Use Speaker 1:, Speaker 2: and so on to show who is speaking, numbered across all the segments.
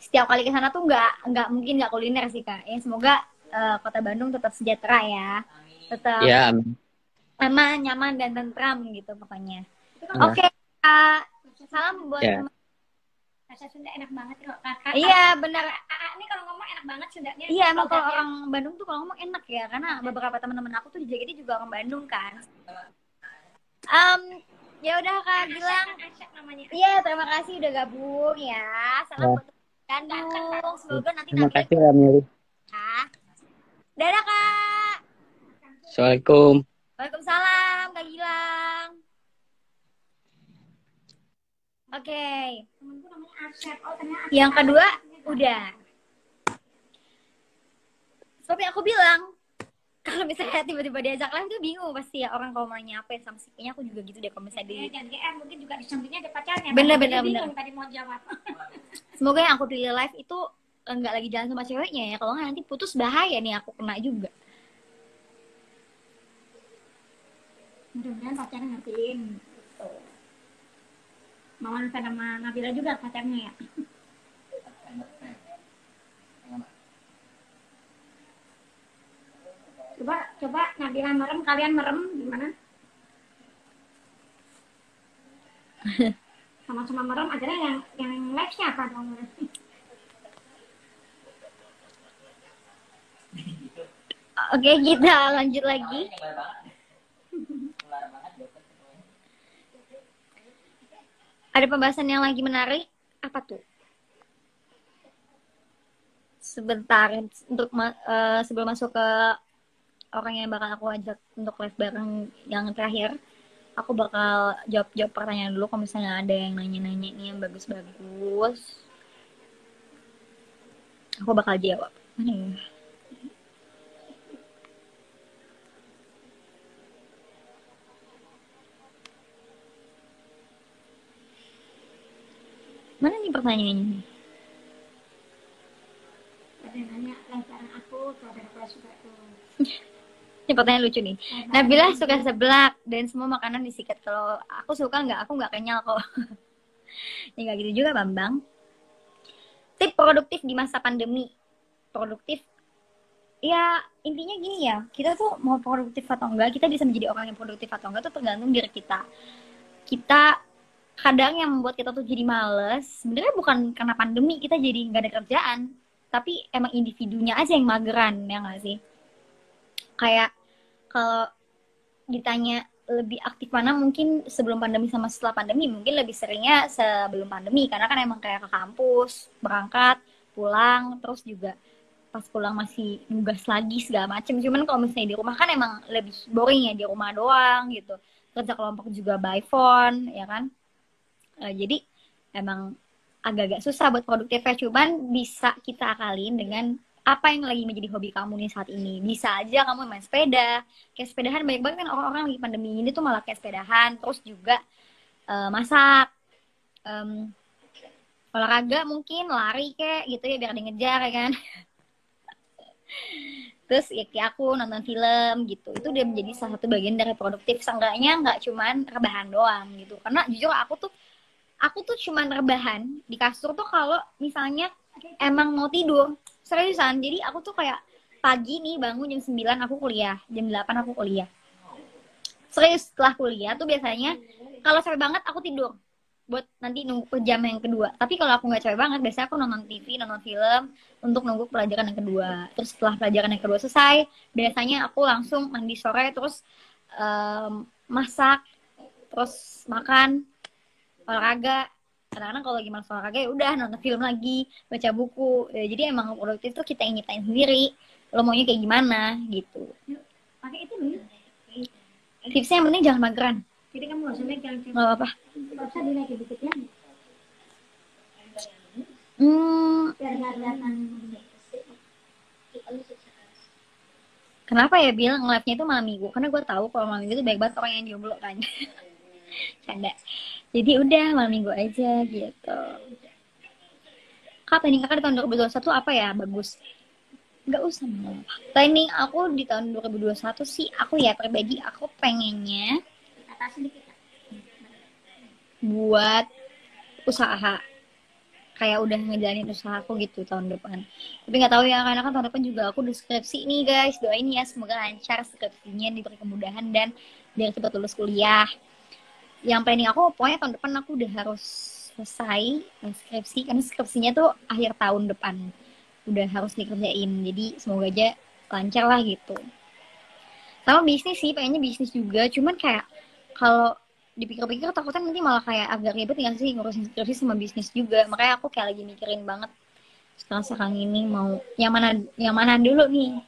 Speaker 1: setiap kali ke sana tuh nggak mungkin nggak kuliner sih Kak. Ya semoga Kota Bandung tetap sejahtera ya. Tetap
Speaker 2: Ya,
Speaker 1: aman, nyaman dan tentram gitu pokoknya.
Speaker 2: ya,
Speaker 1: Oke, Kak. Salam buat
Speaker 2: ya.
Speaker 1: teman. Bahasa Sunda enak banget loh Kakak. Iya, benar. Ini kalau ngomong enak banget Sundanya. Iya, emang kalau orang Bandung tuh kalau ngomong enak ya, karena beberapa teman-teman aku tuh di JKT juga orang Bandung kan. Um, ya udah Kak Gilang. Iya, terima kasih udah gabung ya. Salam
Speaker 2: Ya.
Speaker 1: buat Bandung. Semoga nanti
Speaker 2: Terima
Speaker 1: Nabila
Speaker 2: kasih, Ramil.
Speaker 1: ya. Dadah Kak.
Speaker 2: Assalamualaikum.
Speaker 1: Waalaikumsalam Kak Gilang. Oke. Yang kedua udah. Seperti aku bilang, kalau misalnya tiba-tiba diajak live tuh bingung pasti ya orang kalau mau nanya apa ya, sama sih kayaknya aku juga gitu deh kalau misalnya di dan GR mungkin juga di sampingnya ada pacarnya. Bener. Tadi mau jawab. Semoga yang aku pilih live itu enggak lagi jalan sama ceweknya ya, kalau nggak nanti putus bahaya nih aku kena juga. Mudah-mudahan pacarnya ngertiin gitu. Mama sama Nabila juga pacarnya ya. Coba Nabila merem, kalian merem gimana? Sama-sama merem, akhirnya yang live siapa dong? Oke, kita lanjut lagi. Ada pembahasan yang lagi menarik, apa tuh? Sebentar, untuk sebelum masuk ke orang yang bakal aku ajak untuk live bareng yang terakhir, aku bakal jawab pertanyaan dulu kalau misalnya ada yang nanya-nanya nih yang bagus-bagus. Aku bakal jawab. Mana ya? Mana nih pertanyaannya nih? Ada yang nanya lancaran aku, saudara suka tuh. Ini pertanyaan lucu nih. Nabila suka seblak dan semua makanan disikat. Kalau aku suka nggak, aku nggak kenyal kok. Ya nggak gitu juga Bambang. Tip produktif di masa pandemi. Produktif, ya intinya gini ya, kita tuh mau produktif atau enggak, kita bisa menjadi orang yang produktif atau enggak tuh tergantung diri kita. Kita kadang yang membuat kita tuh jadi males, sebenarnya bukan karena pandemi kita jadi nggak ada kerjaan, tapi emang individunya aja yang mageran, ya nggak sih? Kayak kalau ditanya lebih aktif mana, mungkin sebelum pandemi sama setelah pandemi, mungkin lebih seringnya sebelum pandemi, karena kan emang kayak ke kampus, berangkat, pulang, terus juga pas pulang masih nugas lagi segala macem. Cuman kalau misalnya di rumah kan emang lebih boring ya, di rumah doang gitu. Kerja kelompok juga by phone, ya kan? Jadi emang agak-agak susah buat produktifnya. Cuman bisa kita akalin dengan apa yang lagi menjadi hobi kamu nih saat ini. Bisa aja kamu main sepeda, kayak sepedahan, banyak banget kan orang-orang lagi pandemi ini tuh malah kayak sepedahan, terus juga masak, olahraga mungkin lari kayak gitu ya biar ngejar ya kan. Terus ya kayak aku nonton film gitu, itu udah menjadi salah satu bagian dari produktif. Seenggaknya nggak cuman rebahan doang gitu, karena jujur aku tuh cuman rebahan di kasur tuh kalau misalnya emang mau tidur seriusan. Jadi aku tuh kayak pagi nih bangun jam 9 aku kuliah, jam 8 aku kuliah. Serius, setelah kuliah tuh biasanya kalau capek banget aku tidur buat nanti nunggu ke jam yang kedua. Tapi kalau aku nggak capek banget, biasanya aku nonton TV, nonton film untuk nunggu pelajaran yang kedua. Terus setelah pelajaran yang kedua selesai, biasanya aku langsung mandi sore, terus masak, terus makan, olahraga. Kadang-kadang kalau lagi malas olahraga ya udah nonton film lagi, baca buku. Ya, jadi emang produktif tuh kita yang nyiptain sendiri. Lo maunya kayak gimana gitu. Pakai itu nih. Tipsnya yang penting jangan mageran. Jadi kamu gak usah megang. Gak apa-apa. Gak usah dinaikin dikitnya. Kenapa ya bilang nge-live-nya itu malam minggu? Karena gue tahu kalau malam minggu itu baik banget orang yang jomblo kan. Canda. Jadi udah malam minggu aja gitu. Kak, planning kakak di tahun 2021 apa ya? Bagus. Nggak usah malah. Planning aku di tahun 2021 sih, aku ya pribadi, aku pengennya buat usaha. kayak udah ngejalanin usaha aku gitu tahun depan. Tapi nggak tahu ya, karena kan tahun depan juga aku udah skripsi nih guys. Doain ya semoga lancar skripsinya, diberi kemudahan dan biar cepat lulus kuliah. Yang planning aku pokoknya tahun depan aku udah harus selesai skripsi, karena skripsinya tuh akhir tahun depan udah harus dikerjain. Jadi semoga aja lancar lah gitu. Sama bisnis sih, pengennya bisnis juga. Cuman kayak kalau dipikir-pikir takutnya nanti malah kayak agak ribet nggak sih ngurusin skripsi sama bisnis juga. Makanya aku kayak lagi mikirin banget sekarang ini mau yang mana dulu nih.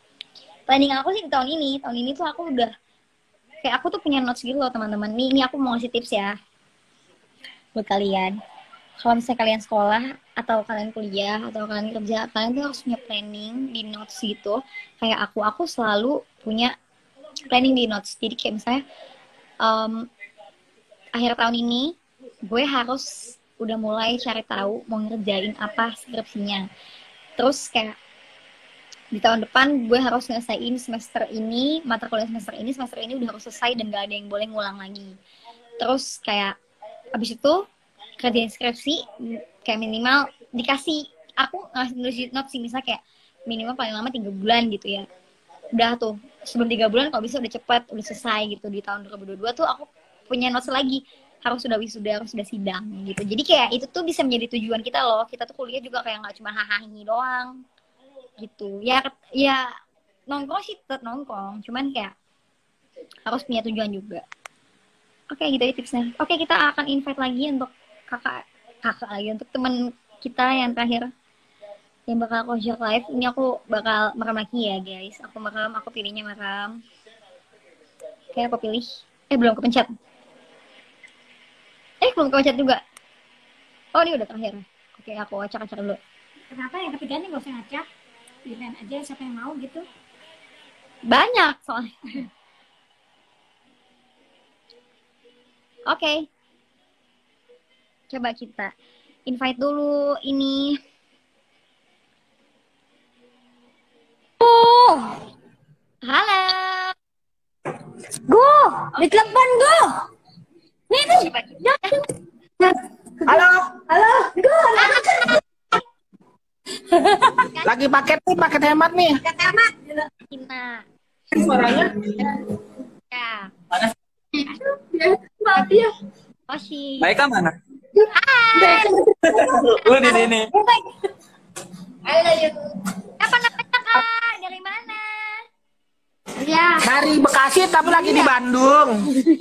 Speaker 1: Planning aku sih di tahun ini tuh aku udah kayak aku tuh punya notes gitu loh teman-teman. Ini aku mau ngasih tips ya buat kalian. Kalau misalnya kalian sekolah atau kalian kuliah atau kalian kerja, kalian tuh harus punya planning di notes gitu. Kayak aku selalu punya planning di notes. Jadi kayak misalnya akhir tahun ini gue harus udah mulai cari tahu mau ngerjain apa skripsinya. Terus kayak di tahun depan gue harus nyelesain semester ini, mata kuliah semester ini udah harus selesai dan gak ada yang boleh ngulang lagi. Terus kayak abis itu kerjain skripsi kayak minimal dikasih, aku ngasih notes sih misalnya kayak minimal paling lama 3 bulan gitu ya. Udah tuh sebelum 3 bulan kalau bisa udah cepat udah selesai gitu. Di tahun 2022 tuh aku punya notes lagi, harus sudah wisuda, harus sudah sidang gitu. Jadi kayak itu tuh bisa menjadi tujuan kita loh. Kita tuh kuliah juga kayak nggak cuma hahaha doang gitu. Ya nongkrong sih tetap nongkrong, cuman kayak harus punya tujuan juga. Oke, gitu ya tipsnya. Oke, kita akan invite lagi untuk kakak lagi, untuk teman kita yang terakhir yang bakal aku share live. Ini aku bakal merekam lagi ya guys. Aku pilihnya merekam. Oke, aku pilih. Belum kepencet. Belum kepencet juga. Oh, ini udah terakhir. Oke, aku acak-acak dulu.
Speaker 3: Kenapa yang ketiganya nggak usah ngacak? Pilihan aja siapa yang mau gitu.
Speaker 1: Banyak soalnya. Oke. Coba kita invite dulu ini. Halo.
Speaker 3: Go, ditelepon go. Nih.
Speaker 4: Halo,
Speaker 3: Go.
Speaker 4: lagi paket hemat nih.
Speaker 1: Ina.
Speaker 4: Suaranya?
Speaker 1: Ya.
Speaker 3: Maaf ya.
Speaker 1: Oshi.
Speaker 5: Maika mana?
Speaker 1: Hai.
Speaker 5: Lu di sini.
Speaker 3: Ayo lanjut.
Speaker 1: Apa namanya Kak? Dari mana?
Speaker 3: Ya.
Speaker 4: Dari Bekasi tapi lagi di Bandung.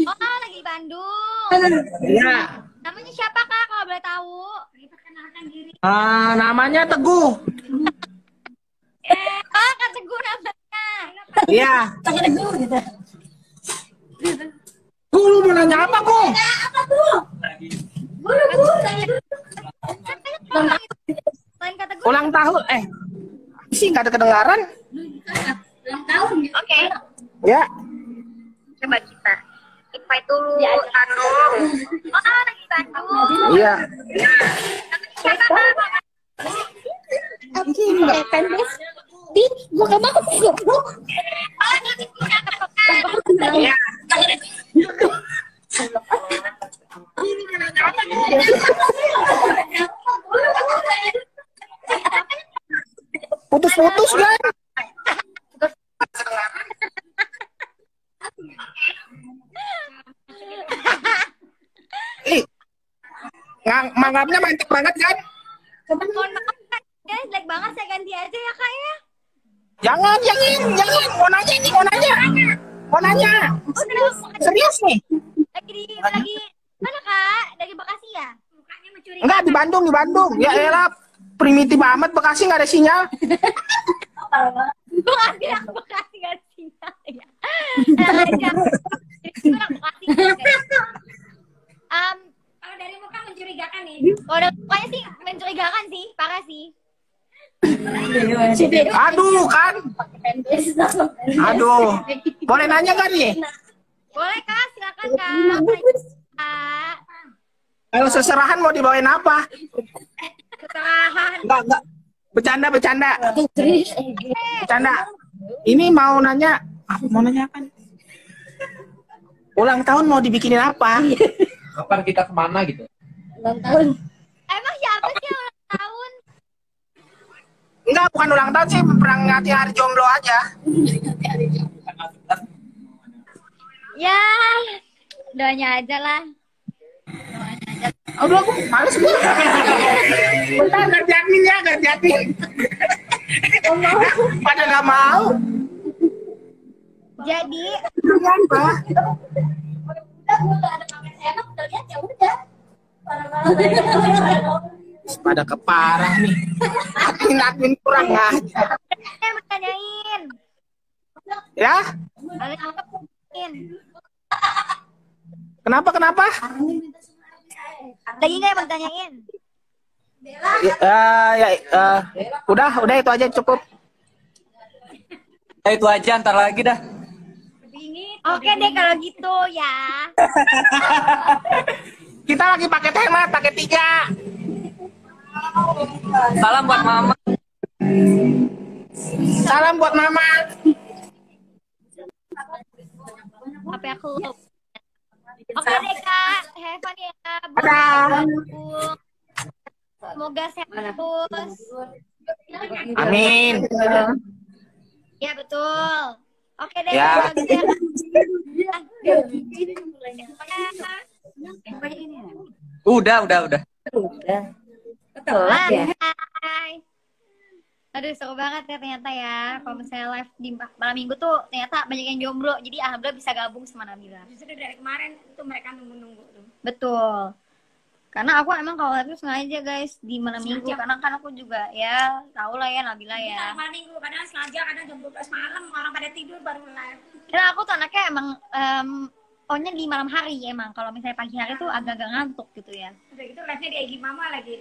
Speaker 1: Oh, lagi di Bandung.
Speaker 4: Iya.
Speaker 1: Namanya siapa Kak kalau boleh tahu?
Speaker 3: Perkenalkan diri.
Speaker 4: Namanya Teguh.
Speaker 1: Oh, Kak Teguh namanya.
Speaker 4: Iya.
Speaker 3: Teguh gitu.
Speaker 4: Lu mau nanya apa, Gu?
Speaker 3: Buru.
Speaker 1: Selain Kak Teguh.
Speaker 4: Ulang tahun. Sih nggak ada kedengaran.
Speaker 3: Ulang tahun.
Speaker 1: Oke.
Speaker 4: Ya.
Speaker 1: Coba kita invite dulu Bandung. Oh, lagi di Bandung.
Speaker 4: Iya.
Speaker 1: Siapa Kak?
Speaker 3: Aku nggak pendes. Di buka banget goblok.
Speaker 1: Oh, ini cakep.
Speaker 4: Iya. Putus-putus kan? Manggapnya mantep banget kan?
Speaker 1: Mohon maaf Kak, jelek banget, saya ganti aja ya Kak ya.
Speaker 4: Jangan. Mau nanya. Serius nih?
Speaker 1: Lagi mana Kak? Dari Bekasi ya? Mukanya mencurigakan.
Speaker 4: Enggak, di Bandung. Ya elah, primitif amat, Bekasi nggak ada sinyal.
Speaker 1: Gue nggak bilang Bekasi nggak ada sinyal ya. Aja. Itu orang Bekasi.
Speaker 3: Kalau dari muka mencurigakan nih.
Speaker 1: Kalau dari mukanya sih mencurigakan sih, parah sih.
Speaker 4: Aduh kan. Aduh. Boleh nanya kan nih?
Speaker 1: Boleh Kak, silakan Kak.
Speaker 4: Ayo seserahan mau dibawain apa?
Speaker 1: Kesalahan.
Speaker 4: Enggak. Bercanda. Ini mau nanya apa nih? Ulang tahun mau dibikinin apa?
Speaker 5: Kapan kita kemana gitu?
Speaker 3: Ulang tahun.
Speaker 1: Emang siapa sih yang ulang tahun?
Speaker 4: Enggak, bukan ulang tahun sih, memperingati hari jomblo aja.
Speaker 1: Ya, doanya aja lah.
Speaker 4: Aduh, aku males gue. Bentar, kerjain ya, kerjain. Pada nggak mau.
Speaker 1: Jadi,
Speaker 4: Jangan, Pak. Pada keparah nih. Admin kurang aja.
Speaker 1: saya mau tanyain.
Speaker 4: Ya?
Speaker 1: Kalian apa mungkin?
Speaker 4: Kenapa?
Speaker 1: Lagi nggak yang mau tanyain?
Speaker 4: Udah itu aja cukup.
Speaker 5: Itu aja, ntar lagi dah.
Speaker 1: Oke deh kalau gitu ya.
Speaker 4: Kita lagi pakai tema, pakai 3.
Speaker 5: Salam buat mama.
Speaker 4: Salam buat mama.
Speaker 1: Apa aku lupa? Oke deh kak, have fun ya.
Speaker 4: Dadah.
Speaker 1: Semoga sehat terus.
Speaker 4: Amin.
Speaker 1: Ya betul. Oke deh
Speaker 4: Ya.
Speaker 1: kalau gitu ya.
Speaker 5: Udah.
Speaker 1: Bye. Aduh seru banget ya ternyata ya. Kalau misalnya live di malam minggu tuh ternyata banyak yang jomblo. Jadi alhamdulillah bisa gabung sama Nabila.
Speaker 3: Justru dari kemarin tuh mereka nunggu-nunggu tuh.
Speaker 1: Betul. Karena aku emang kalau live tuh sengaja guys di malam minggu. Karena kan aku juga ya tau lah ya Nabila ya.
Speaker 3: Malam minggu kadang sengaja, kadang jam 12 malam orang pada tidur baru live.
Speaker 1: Karena aku tuh anaknya emang ohnya di malam hari emang. Kalau misalnya pagi hari tuh agak-agak ngantuk gitu ya.
Speaker 3: Udah gitu live-nya di Egi Mama lagi.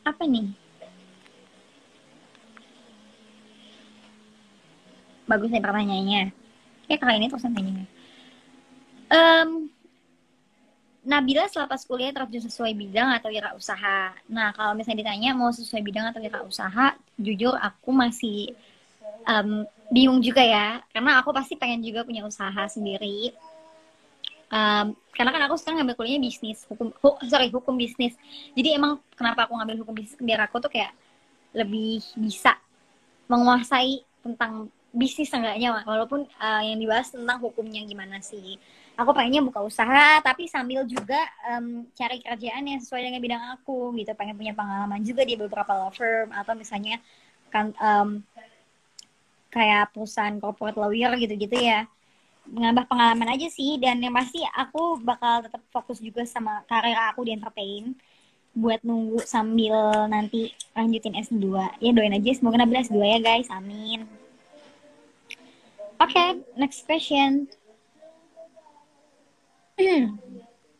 Speaker 1: Apa nih? Bagus nih pertanyaannya. Kayak kali ini terus tanyanya. Nabila selepas kuliah terjun sesuai bidang atau wirausaha? Nah, kalau misalnya ditanya mau sesuai bidang atau wirausaha, jujur aku masih bingung juga ya. Karena aku pasti pengen juga punya usaha sendiri. Karena kan aku sekarang ngambil kuliahnya bisnis, hukum bisnis. Jadi emang kenapa aku ngambil hukum bisnis, biar aku tuh kayak lebih bisa menguasai tentang bisnis enggaknya, walaupun yang dibahas tentang hukumnya gimana sih. Aku pengennya buka usaha, tapi sambil juga cari kerjaan yang sesuai dengan bidang aku gitu. Pengen punya pengalaman juga di beberapa law firm atau misalnya kan kayak perusahaan corporate lawyer gitu-gitu ya. Menambah pengalaman aja sih, dan yang pasti aku bakal tetap fokus juga sama karir aku di entertain buat nunggu sambil nanti lanjutin S2. Ya doain aja semoga Nabila S2 ya guys, amin. Oke, next question.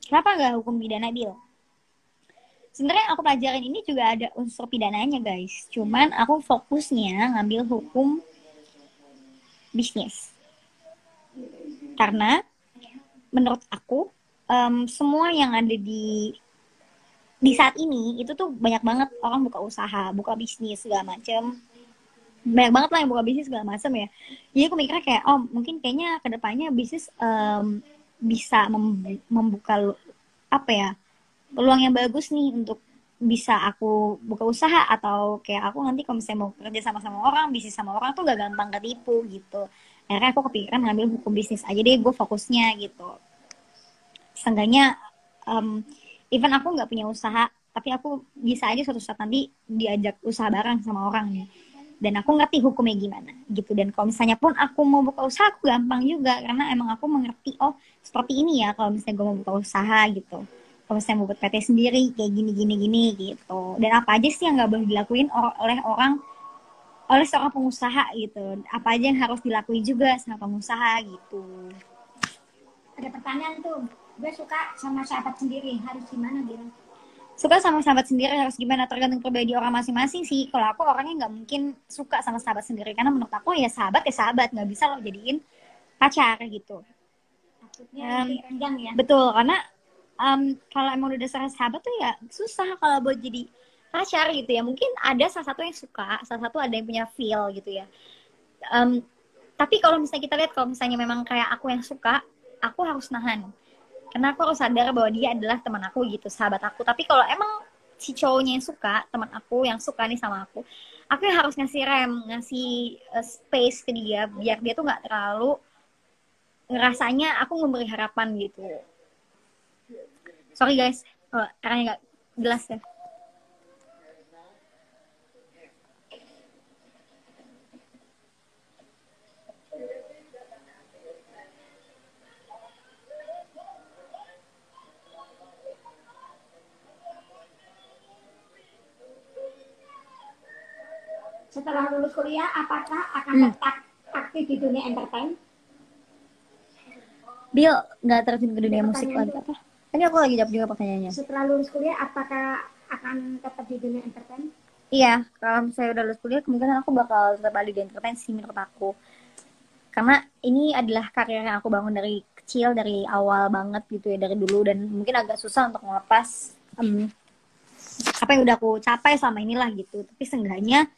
Speaker 1: Kenapa nggak hukum pidana, Bil? Sebenarnya aku pelajarin ini juga ada unsur pidananya guys, cuman aku fokusnya ngambil hukum bisnis. Karena menurut aku semua yang ada di saat ini itu tuh banyak banget orang buka usaha, buka bisnis segala macam. Banyak banget lah yang buka bisnis segala macam ya. Jadi aku mikirnya kayak mungkin kayaknya kedepannya bisnis bisa membuka apa ya, peluang yang bagus nih untuk bisa aku buka usaha, atau kayak aku nanti kalau misalnya mau kerja sama orang, bisnis sama orang tuh gak gampang ketipu gitu. Akhirnya aku kepikiran ngambil hukum bisnis aja deh, gue fokusnya gitu. Seenggaknya even aku nggak punya usaha, tapi aku bisa aja suatu saat nanti diajak usaha bareng sama orang nih. Dan aku ngerti hukumnya gimana gitu. Dan kalau misalnya pun aku mau buka usaha, aku gampang juga. Karena emang aku mengerti, seperti ini ya kalau misalnya gue mau buka usaha gitu. Kalau misalnya mau buat PT sendiri, kayak gini gitu. Dan apa aja sih yang nggak boleh dilakuin oleh seorang pengusaha gitu. Apa aja yang harus dilakuin juga sama pengusaha gitu.
Speaker 3: Ada pertanyaan tuh, gue suka sama sahabat sendiri, harus gimana Bil?
Speaker 1: Suka sama sahabat sendiri harus gimana, tergantung pribadi orang masing-masing sih. Kalau aku orangnya nggak mungkin suka sama sahabat sendiri, karena menurut aku ya sahabat, nggak bisa lo jadiin pacar gitu.
Speaker 3: Takutnya renggang ya.
Speaker 1: Betul, karena kalau emang udah dasarnya sahabat tuh ya susah kalau buat jadi pacar gitu ya, mungkin ada salah satu yang suka, salah satu ada yang punya feel gitu ya. Tapi kalau misalnya kita lihat, kalau misalnya memang kayak aku yang suka, aku harus nahan. Karena aku harus sadar bahwa dia adalah teman aku gitu, sahabat aku. Tapi kalau emang si cowoknya yang suka, teman aku yang suka nih sama aku yang harus ngasih rem, ngasih space ke dia, biar dia tuh nggak terlalu ngerasanya aku memberi harapan gitu. Sorry guys, karena nggak jelas ya.
Speaker 3: Setelah lulus kuliah, apakah akan tetap aktif di dunia entertain?
Speaker 1: Bill nggak terjun ke dunia musik lagi apa? Tadi aku lagi jawab juga pertanyaannya.
Speaker 3: Setelah lulus kuliah, apakah akan tetap di dunia entertain?
Speaker 1: Iya, kalau saya udah lulus kuliah, kemungkinan aku bakal tetap ada di entertain sih menurut aku. Karena ini adalah karir yang aku bangun dari kecil, dari awal banget gitu ya, dari dulu. Dan mungkin agak susah untuk ngelepas apa yang udah aku capai selama inilah gitu. Tapi seenggaknya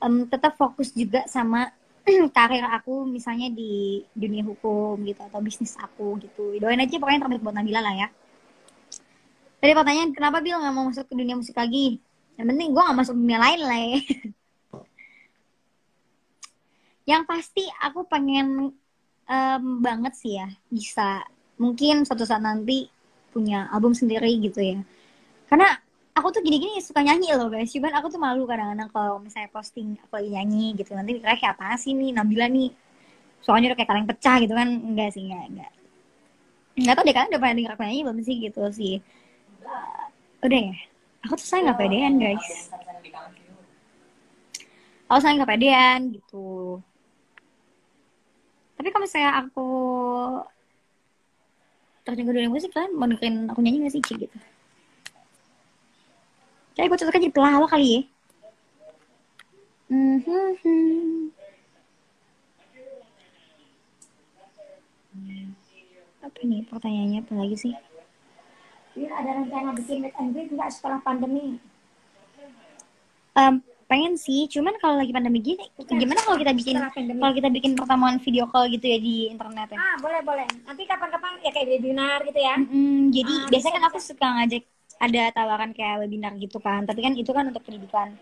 Speaker 1: tetap fokus juga sama karir aku misalnya di dunia hukum gitu atau bisnis aku gitu. Doain aja pokoknya yang terbaik buat Nabila lah ya. Tadi pertanyaan kenapa Bil nggak mau masuk ke dunia musik lagi? Yang penting gue nggak masuk dunia lain lah ya. Yang pasti aku pengen banget sih ya bisa mungkin suatu saat nanti punya album sendiri gitu ya. Karena aku tuh gini-gini suka nyanyi loh guys. Cuman aku tuh malu kadang-kadang kalau misalnya posting aku lagi nyanyi gitu. Nanti dikira kayak apa sih nih Nabila nih. Soalnya udah kayak kaleng pecah gitu kan. Enggak sih, enggak. Enggak tau deh, kalian udah pernah denger aku nyanyi belum sih gitu sih. Udah ya. Aku tuh sayang gak pedean guys. Aku sayang gak pedean gitu. Tapi kalau misalnya aku terjun ke dunia musik, kalian mau dengerin aku nyanyi gak sih Ci gitu? Kayak gue cocoknya jadi pelawak kali ya. Apa nih pertanyaannya, apa lagi sih?
Speaker 3: Dia ada rencana bikin meet and greet nggak setelah pandemi?
Speaker 1: Pengen sih, cuman kalau lagi pandemi gini, gimana kalau kita bikin pertemuan video call gitu ya di internet ya?
Speaker 3: Boleh. Nanti kapan-kapan ya kayak webinar gitu ya.
Speaker 1: Jadi biasanya kan aku suka ngajak ada tawaran kayak webinar gitu kan, tapi kan itu kan untuk pendidikan.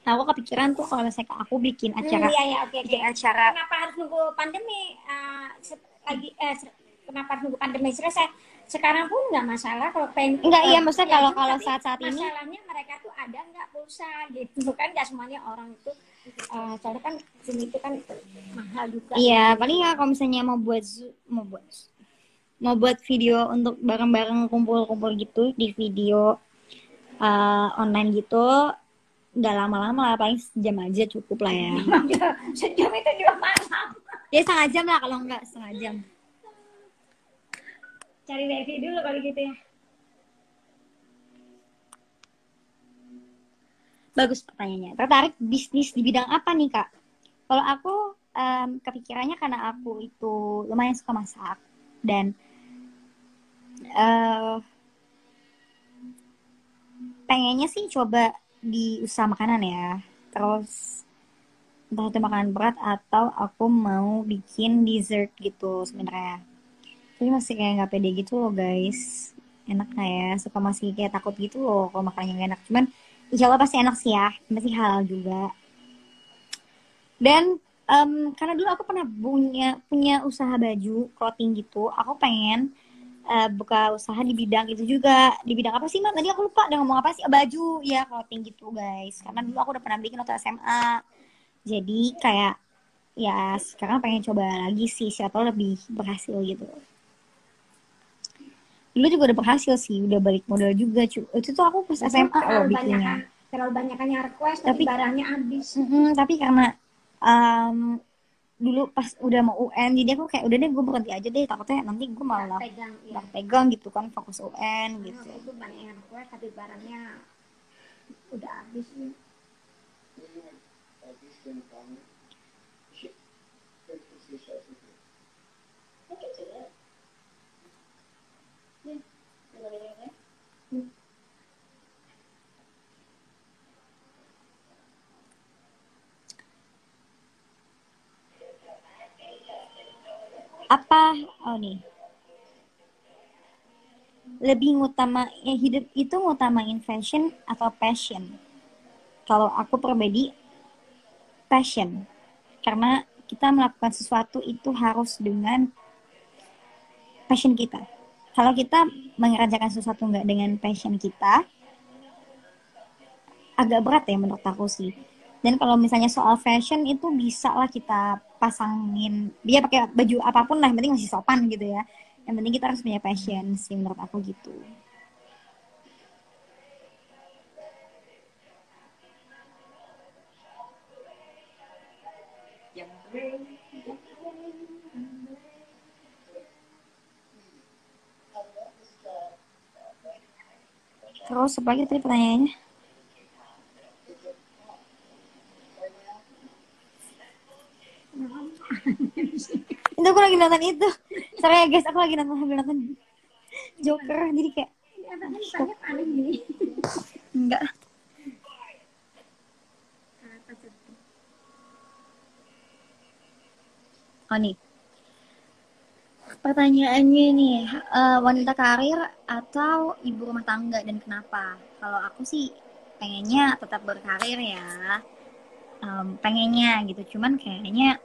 Speaker 1: Nah, aku kepikiran tuh kalau misalnya aku bikin acara, bikin acara.
Speaker 3: Kenapa harus nunggu pandemi kenapa harus nunggu pandemi selesai? Sekarang pun nggak masalah kalau pengen.
Speaker 1: Enggak, iya maksudnya kalau saat ini.
Speaker 3: Masalahnya mereka tuh ada nggak pulsa gitu kan, nggak semuanya orang itu. Soalnya kan Zoom itu kan mahal juga.
Speaker 1: Iya, paling ya kalau misalnya mau buat video untuk bareng-bareng kumpul-kumpul gitu di video online gitu, nggak lama-lama lah, paling sejam aja cukup lah ya.
Speaker 3: Sejam itu juga malam.
Speaker 1: Ya setengah jam lah, kalau nggak setengah jam.
Speaker 3: Cari Devi dulu kali gitu ya.
Speaker 1: Bagus pertanyaannya. Tertarik bisnis di bidang apa nih Kak? Kalau aku kepikirannya karena aku itu lumayan suka masak dan pengennya sih coba di usaha makanan ya. Terus entah itu makanan berat atau aku mau bikin dessert gitu sebenarnya. Tapi masih kayak nggak pede gitu loh guys. Enak nggak ya? Suka masih kayak takut gitu loh kalau makanannya nggak enak. Cuman insya Allah pasti enak sih ya. Pasti halal juga. Dan karena dulu aku pernah punya usaha baju clothing gitu. Aku pengen buka usaha di bidang itu juga. Di bidang apa sih Mak? Tadi aku lupa udah ngomong apa sih? Baju ya, clothing gitu guys. Karena dulu aku udah pernah bikin waktu SMA. Jadi kayak ya sekarang pengen coba lagi sih. Siapa lebih berhasil gitu. Dulu juga udah berhasil sih, udah balik modal juga cu. Itu tuh aku pas SMA loh bikinnya.
Speaker 3: Terlalu banyakannya request tapi barangnya habis.
Speaker 1: Tapi karena dulu pas udah mau UN, jadi aku kayak udah deh gue berhenti aja deh, takutnya nanti gue malah pegang gitu kan, fokus UN gitu.
Speaker 3: Itu banyak yang request tapi barangnya udah habis nih.
Speaker 1: Apa nih, lebih hidup itu ngutamain fashion atau passion? Kalau aku pribadi passion, karena kita melakukan sesuatu itu harus dengan passion kita. Kalau kita mengerjakan sesuatu nggak dengan passion kita, agak berat ya menurut aku sih. Dan kalau misalnya soal fashion itu bisa lah kita pasangin dia pakai baju apapun lah, yang penting masih sopan gitu ya. Yang penting kita harus punya passion sih menurut aku gitu. Terus apa lagi tadi pertanyaannya? Itu aku lagi nonton itu. Sorry ya guys, aku lagi nonton Joker, jadi kayak enggak. Oh nih, pertanyaannya nih, wanita karir atau ibu rumah tangga dan kenapa? Kalau aku sih pengennya tetap berkarir ya, pengennya gitu. Cuman kayaknya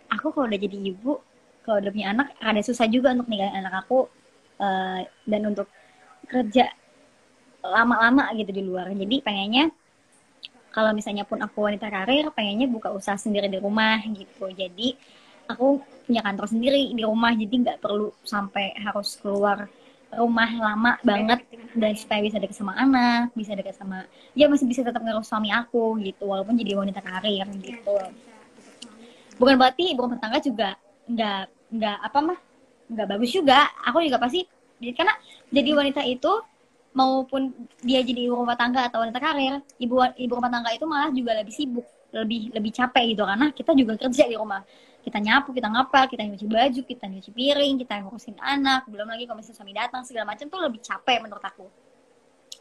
Speaker 1: aku kalau udah jadi ibu, kalau udah punya anak, ada susah juga untuk ninggalin anak aku dan untuk kerja lama-lama gitu di luar. Jadi pengennya kalau misalnya pun aku wanita karir, pengennya buka usaha sendiri di rumah gitu. Jadi aku punya kantor sendiri di rumah, jadi nggak perlu sampai harus keluar rumah lama banget, dan supaya bisa dekat sama anak, bisa dekat sama, ya masih bisa tetap ngurus suami aku gitu, walaupun jadi wanita karir gitu. Bukan berarti ibu rumah tangga juga nggak bagus juga. Aku juga pasti, karena jadi wanita itu, maupun dia jadi ibu rumah tangga atau wanita karir, ibu rumah tangga itu malah juga lebih sibuk, lebih capek gitu, karena kita juga kerja di rumah, kita nyapu, kita ngepel, kita nyuci baju, kita nyuci piring, kita ngurusin anak, belum lagi kalau misalnya suami datang segala macam, tuh lebih capek menurut aku.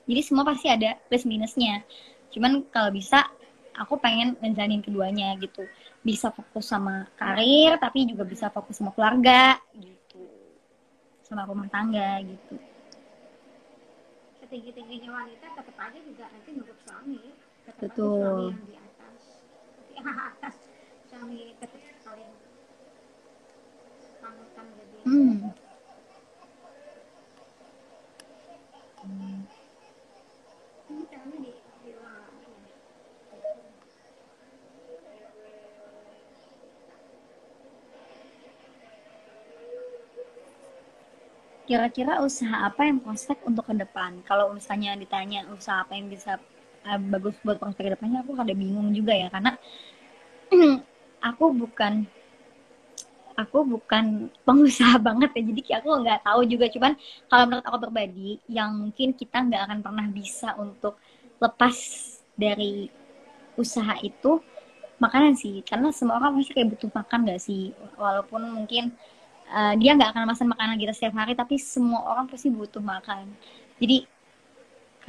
Speaker 1: Jadi semua pasti ada plus minusnya. Cuman kalau bisa aku pengen ngejalanin keduanya gitu, bisa fokus sama karir tapi juga bisa fokus sama keluarga gitu, sama rumah tangga gitu.
Speaker 3: Setinggi-tingginya wanita tetap aja juga nanti nurut suami, tetap
Speaker 1: Betul.
Speaker 3: aja suami yang di atas, yang atas suami tetap paling panutan jadi. Ini kami di luar.
Speaker 1: Kira-kira usaha apa yang prospek untuk ke depan? Kalau misalnya ditanya usaha apa yang bisa bagus buat prospek ke depannya, aku ada bingung juga ya, karena aku bukan pengusaha banget ya, jadi aku nggak tahu juga. Cuman kalau menurut aku pribadi, yang mungkin kita nggak akan pernah bisa untuk lepas dari usaha itu makanan sih, karena semua orang pasti kayak butuh makan nggak sih, walaupun mungkin dia nggak akan makan makanan kita setiap hari, tapi semua orang pasti butuh makan. Jadi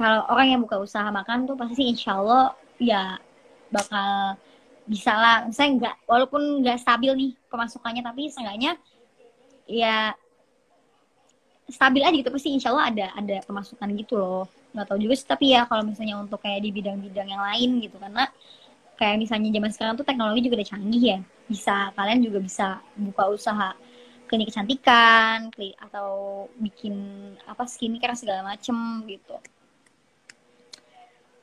Speaker 1: kalau orang yang buka usaha makan tuh pasti insya Allah ya bakal bisa lah. Misalnya nggak, walaupun nggak stabil nih pemasukannya, tapi seenggaknya ya stabil aja gitu, pasti insya Allah ada pemasukan gitu loh. Nggak tahu juga sih, tapi ya kalau misalnya untuk kayak di bidang-bidang yang lain gitu, karena kayak misalnya zaman sekarang tuh teknologi juga udah canggih ya, bisa, kalian juga bisa buka usaha klinik kecantikan, atau bikin apa skincare segala macem gitu.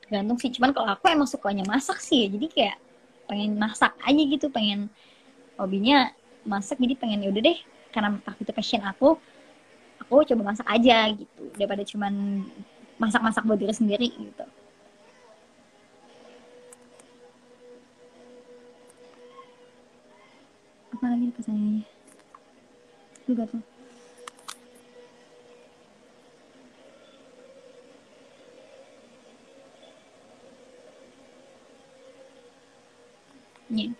Speaker 1: Gantung sih. Cuman kalau aku emang sukanya masak sih, jadi kayak pengen masak aja gitu, pengen hobinya masak, jadi pengen yaudah deh, karena itu passion aku coba masak aja gitu, daripada cuman masak-masak buat diri sendiri gitu. Apa lagi pertanyaannya? Juga tuh. Nih.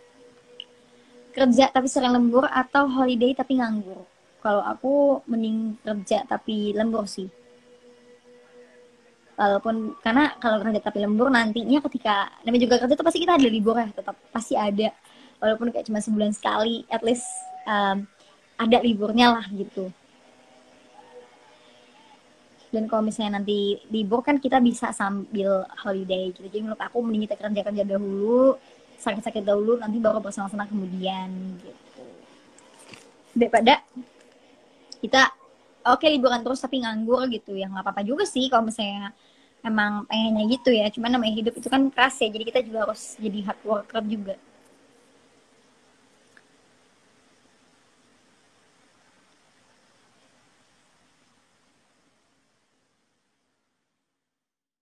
Speaker 1: Kerja tapi sering lembur atau holiday tapi nganggur? Kalau aku mending kerja tapi lembur sih. Walaupun karena kalau kerja tapi lembur nantinya ketika namanya juga kerja tuh pasti kita ada libur ya, tetap pasti ada. Walaupun kayak cuma sebulan sekali, at least ada liburnya lah gitu. Dan kalau misalnya nanti libur kan kita bisa sambil holiday gitu. Jadi menurut aku mending kita kerja dahulu, sakit-sakit dahulu, nanti baru bersenang-senang kemudian gitu. Daripada kita oke liburan terus tapi nganggur gitu ya, nggak apa-apa juga sih kalau misalnya emang pengennya gitu ya. Cuman namanya hidup itu kan keras ya, jadi kita juga harus jadi hard worker juga.